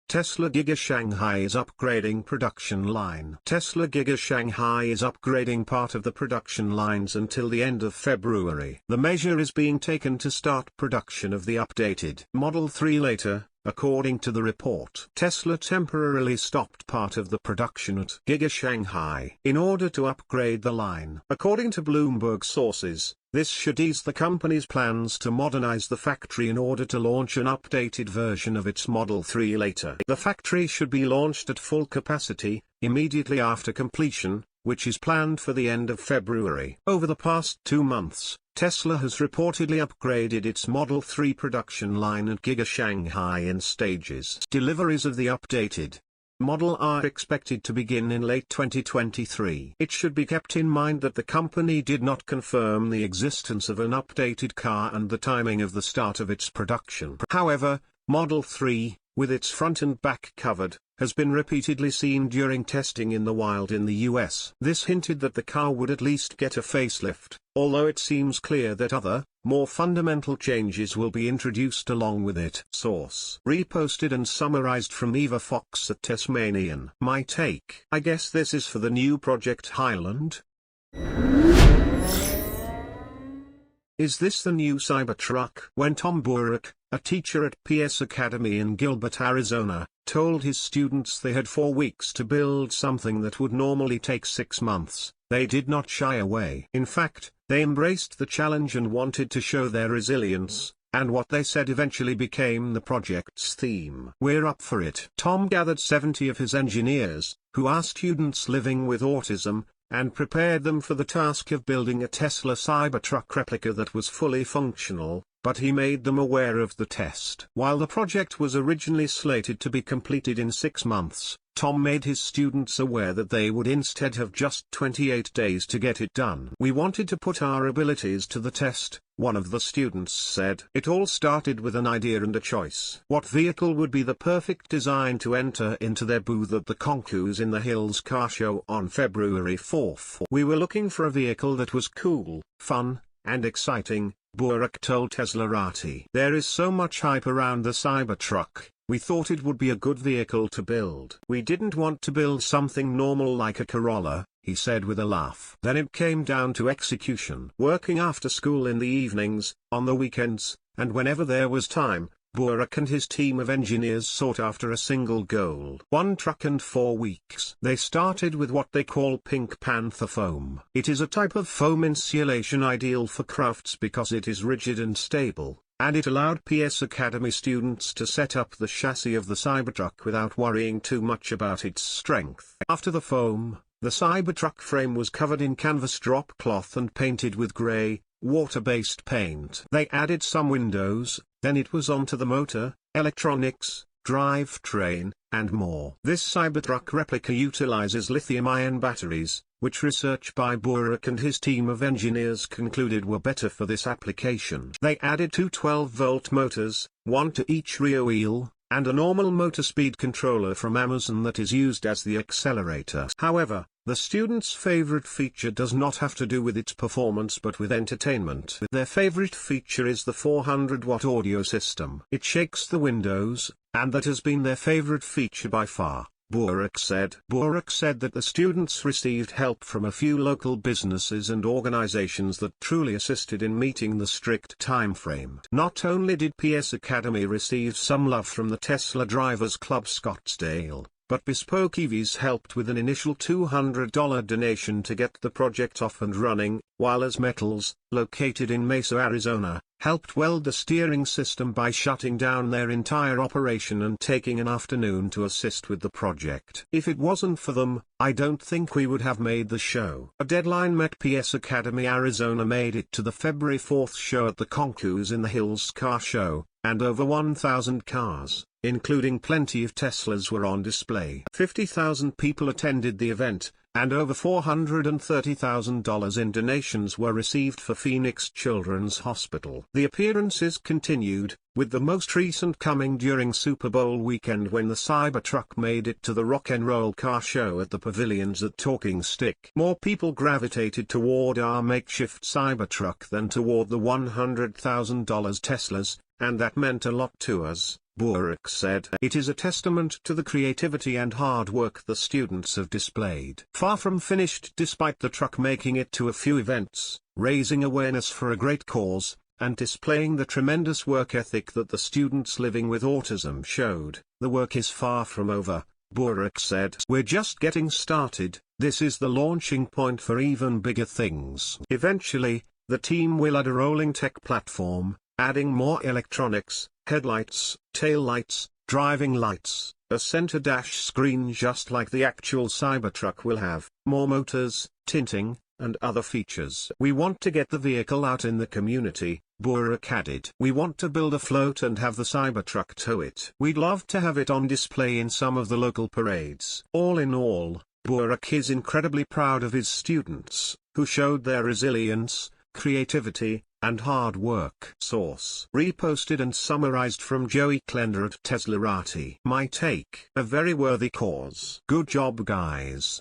Tesla Giga Shanghai is upgrading production line. Tesla Giga Shanghai is upgrading part of the production lines until the end of February. The measure is being taken to start production of the updated Model 3 later, according to the report. Tesla temporarily stopped part of the production at Giga Shanghai in order to upgrade the line. According to Bloomberg sources, this should ease the company's plans to modernize the factory in order to launch an updated version of its Model 3 later. The factory should be launched at full capacity, immediately after completion, which is planned for the end of February. Over the past 2 months, Tesla has reportedly upgraded its Model 3 production line at Giga Shanghai in stages. Deliveries of the updated model are expected to begin in late 2023. It should be kept in mind that the company did not confirm the existence of an updated car and the timing of the start of its production. However, Model 3, with its front and back covered, has been repeatedly seen during testing in the wild in the US. This hinted that the car would at least get a facelift, although it seems clear that other, more fundamental changes will be introduced along with it. Source reposted and summarized from Eva Fox at Tasmanian. My take: I guess this is for the new Project Highland. Is this the new Cybertruck? When Tom Burek, a teacher at PS Academy in Gilbert, Arizona, told his students they had 4 weeks to build something that would normally take 6 months, they did not shy away. In fact, they embraced the challenge and wanted to show their resilience, and what they said eventually became the project's theme. We're up for it. Tom gathered 70 of his engineers, who are students living with autism, and prepared them for the task of building a Tesla Cybertruck replica that was fully functional, but he made them aware of the test. While the project was originally slated to be completed in 6 months, Tom made his students aware that they would instead have just 28 days to get it done. We wanted to put our abilities to the test, one of the students said. It all started with an idea and a choice. What vehicle would be the perfect design to enter into their booth at the Concours in the Hills car show on February 4th? We were looking for a vehicle that was cool, fun, and exciting, Burek told Teslarati. There is so much hype around the Cybertruck. We thought it would be a good vehicle to build. We didn't want to build something normal like a Corolla, he said with a laugh. Then it came down to execution. Working after school in the evenings, on the weekends, and whenever there was time, Burek and his team of engineers sought after a single goal: 1 truck and 4 weeks. They started with what they call Pink Panther foam. It is a type of foam insulation ideal for crafts because it is rigid and stable, and it allowed PS Academy students to set up the chassis of the Cybertruck without worrying too much about its strength. After the foam, the Cybertruck frame was covered in canvas drop cloth and painted with gray, water-based paint. They added some windows, then it was on to the motor, electronics, drivetrain, and more. This Cybertruck replica utilizes lithium-ion batteries, which research by Burek and his team of engineers concluded were better for this application. They added 2 12-volt motors, 1 to each rear wheel, and a normal motor speed controller from Amazon that is used as the accelerator. However, the students' favorite feature does not have to do with its performance but with entertainment. Their favorite feature is the 400-watt audio system. It shakes the windows, and that has been their favorite feature by far, Burek said. Burek said that the students received help from a few local businesses and organizations that truly assisted in meeting the strict time frame. Not only did PS Academy receive some love from the Tesla Drivers Club Scottsdale, but Bespoke EVs helped with an initial $200 donation to get the project off and running, while As Metals, located in Mesa, Arizona, helped weld the steering system by shutting down their entire operation and taking an afternoon to assist with the project. If it wasn't for them, I don't think we would have made the show. A deadline met. PS Academy Arizona made it to the February 4th show at the Concours in the Hills car show, and over 1,000 cars, including plenty of Teslas, were on display. 50,000 people attended the event, and over $430,000 in donations were received for Phoenix Children's Hospital. The appearances continued, with the most recent coming during Super Bowl weekend when the Cybertruck made it to the Rock and Roll Car Show at the pavilions at Talking Stick. More people gravitated toward our makeshift Cybertruck than toward the $100,000 Teslas, and that meant a lot to us," Burek said. "It is a testament to the creativity and hard work the students have displayed." Far from finished despite the truck making it to a few events, raising awareness for a great cause, and displaying the tremendous work ethic that the students living with autism showed, the work is far from over, Burek said. "We're just getting started, this is the launching point for even bigger things." Eventually, the team will add a rolling tech platform, adding more electronics, headlights, taillights, driving lights, a center dash screen just like the actual Cybertruck will have, more motors, tinting, and other features. "We want to get the vehicle out in the community," Burek added. "We want to build a float and have the Cybertruck tow it. We'd love to have it on display in some of the local parades." All in all, Burek is incredibly proud of his students, who showed their resilience, creativity, and hard work. Source: reposted and summarized from Joey Klender at Teslarati. My take: a very worthy cause. Good job guys.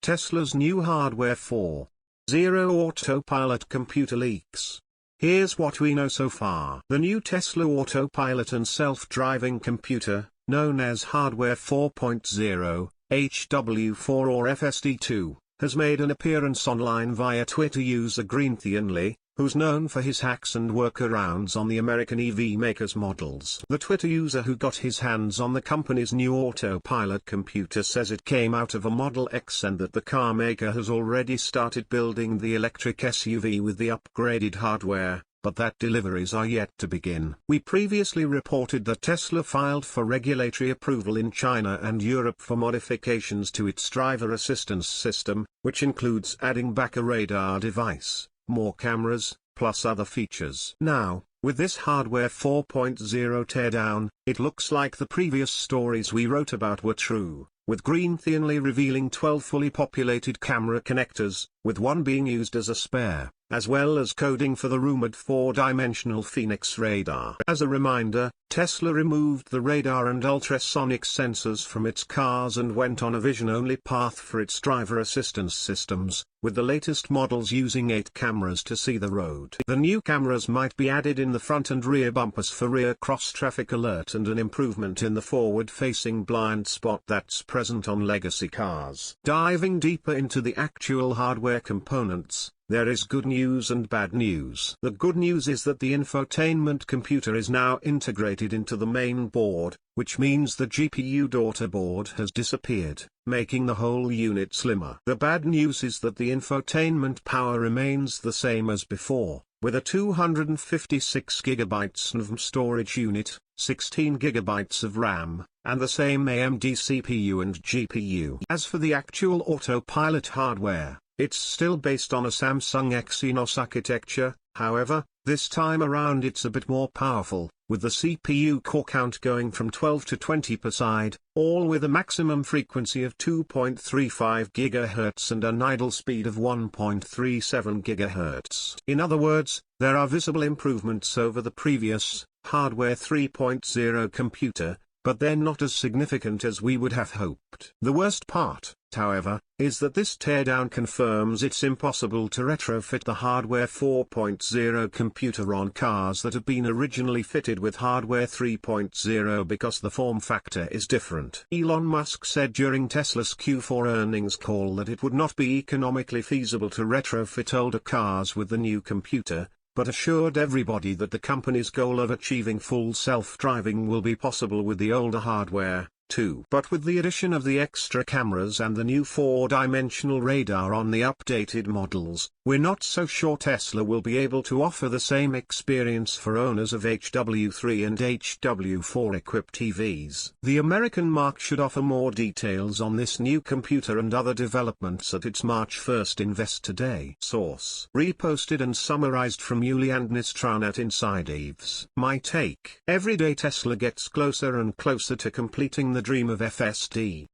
Tesla's new hardware 4.0 Autopilot computer leaks. Here's what we know so far. The new Tesla Autopilot and self-driving computer, known as Hardware 4.0, HW4 or FSD2, has made an appearance online via Twitter user Greentheanly, who's known for his hacks and workarounds on the American EV makers' models. The Twitter user who got his hands on the company's new Autopilot computer says it came out of a Model X and that the car maker has already started building the electric SUV with the upgraded hardware, but that deliveries are yet to begin. We previously reported that Tesla filed for regulatory approval in China and Europe for modifications to its driver assistance system, which includes adding back a radar device, more cameras, plus other features. Now, with this hardware 4.0 teardown, it looks like the previous stories we wrote about were true, with Greentheanly revealing 12 fully populated camera connectors, with one being used as a spare, as well as coding for the rumored 4-dimensional Phoenix radar. As a reminder, Tesla removed the radar and ultrasonic sensors from its cars and went on a vision-only path for its driver assistance systems, with the latest models using 8 cameras to see the road. The new cameras might be added in the front and rear bumpers for rear cross-traffic alert and an improvement in the forward-facing blind spot that's present on legacy cars. Diving deeper into the actual hardware components, there is good news and bad news. The good news is that the infotainment computer is now integrated into the main board, which means the GPU daughter board has disappeared, making the whole unit slimmer. The bad news is that the infotainment power remains the same as before, with a 256 GB NVMe storage unit, 16 GB of RAM, and the same AMD CPU and GPU. As for the actual Autopilot hardware, it's still based on a Samsung Exynos architecture, however, this time around it's a bit more powerful, with the CPU core count going from 12 to 20 per side, all with a maximum frequency of 2.35 GHz and an idle speed of 1.37 GHz. In other words, there are visible improvements over the previous, hardware 3.0 computer, but they're not as significant as we would have hoped. The worst part, however, is that this teardown confirms it's impossible to retrofit the hardware 4.0 computer on cars that have been originally fitted with hardware 3.0 because the form factor is different. Elon Musk said during Tesla's Q4 earnings call that it would not be economically feasible to retrofit older cars with the new computer, but assured everybody that the company's goal of achieving full self-driving will be possible with the older hardware, too. But with the addition of the extra cameras and the new 4-dimensional radar on the updated models, we're not so sure Tesla will be able to offer the same experience for owners of HW3 and HW4 equipped EVs. The American mark should offer more details on this new computer and other developments at its March 1st Investor Day. Source: reposted and summarized from Yulian Nistran at Inside Eves. My take: every day Tesla gets closer and closer to completing the dream of FSD.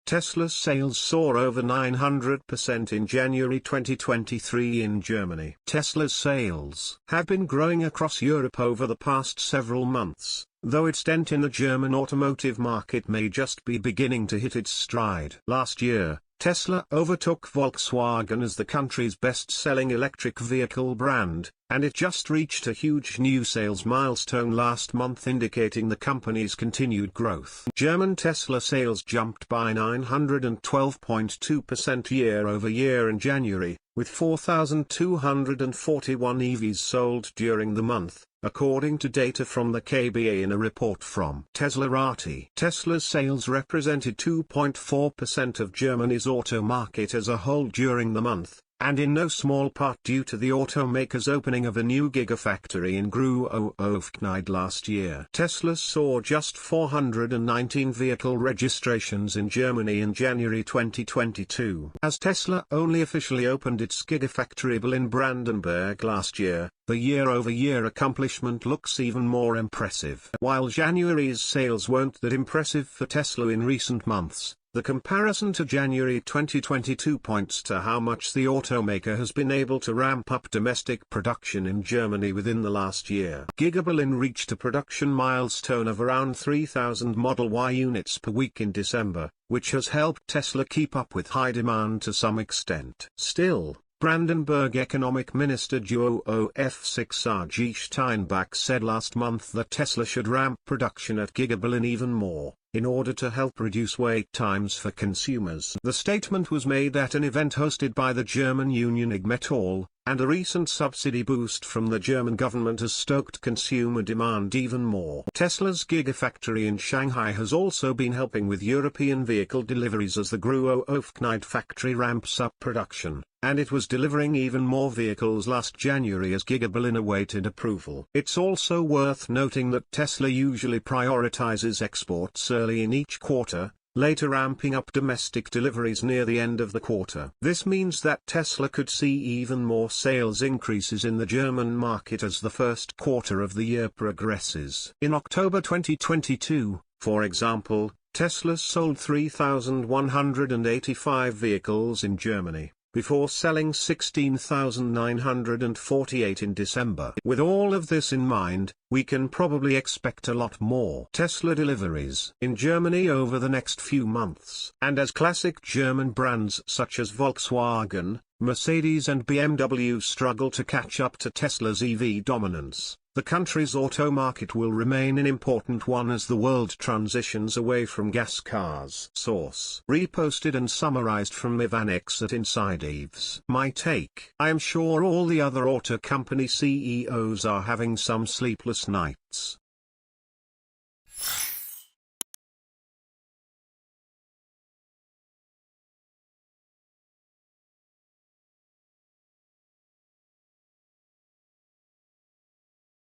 Tesla's sales soar over 900% in January 2023 in Germany. Tesla's sales have been growing across Europe over the past several months, though its dent in the German automotive market may just be beginning to hit its stride. Last year, Tesla overtook Volkswagen as the country's best-selling electric vehicle brand, and it just reached a huge new sales milestone last month, indicating the company's continued growth. German Tesla sales jumped by 912.2% year-over-year in January, with 4,241 EVs sold during the month, according to data from the KBA in a report from Teslarati. Tesla's sales represented 2.4% of Germany's auto market as a whole during the month, and in no small part due to the automaker's opening of a new Gigafactory in Großknecht last year. Tesla saw just 419 vehicle registrations in Germany in January 2022. As Tesla only officially opened its Gigafactory in Brandenburg last year, the year-over-year accomplishment looks even more impressive. While January's sales weren't that impressive for Tesla in recent months, the comparison to January 2022 points to how much the automaker has been able to ramp up domestic production in Germany within the last year. Giga Berlin reached a production milestone of around 3,000 Model Y units per week in December, which has helped Tesla keep up with high demand to some extent. Still, Brandenburg Economic Minister Duo F6RG Steinbach said last month that Tesla should ramp production at Giga Berlin even more, in order to help reduce wait times for consumers. The statement was made at an event hosted by the German union IG Metall, and a recent subsidy boost from the German government has stoked consumer demand even more. Tesla's Gigafactory in Shanghai has also been helping with European vehicle deliveries as the Großknecht factory ramps up production, and it was delivering even more vehicles last January as Giga Berlin awaited approval. It's also worth noting that Tesla usually prioritizes exports early in each quarter, later ramping up domestic deliveries near the end of the quarter. This means that Tesla could see even more sales increases in the German market as the first quarter of the year progresses. In October 2022, for example, Tesla sold 3,185 vehicles in Germany, before selling 16,948 in December. With all of this in mind, we can probably expect a lot more Tesla deliveries in Germany over the next few months. And as classic German brands such as Volkswagen, Mercedes and BMW struggle to catch up to Tesla's EV dominance, the country's auto market will remain an important one as the world transitions away from gas cars. Source: reposted and summarized from Ivanix at Inside Eves. My take: I am sure all the other auto company CEOs are having some sleepless nights.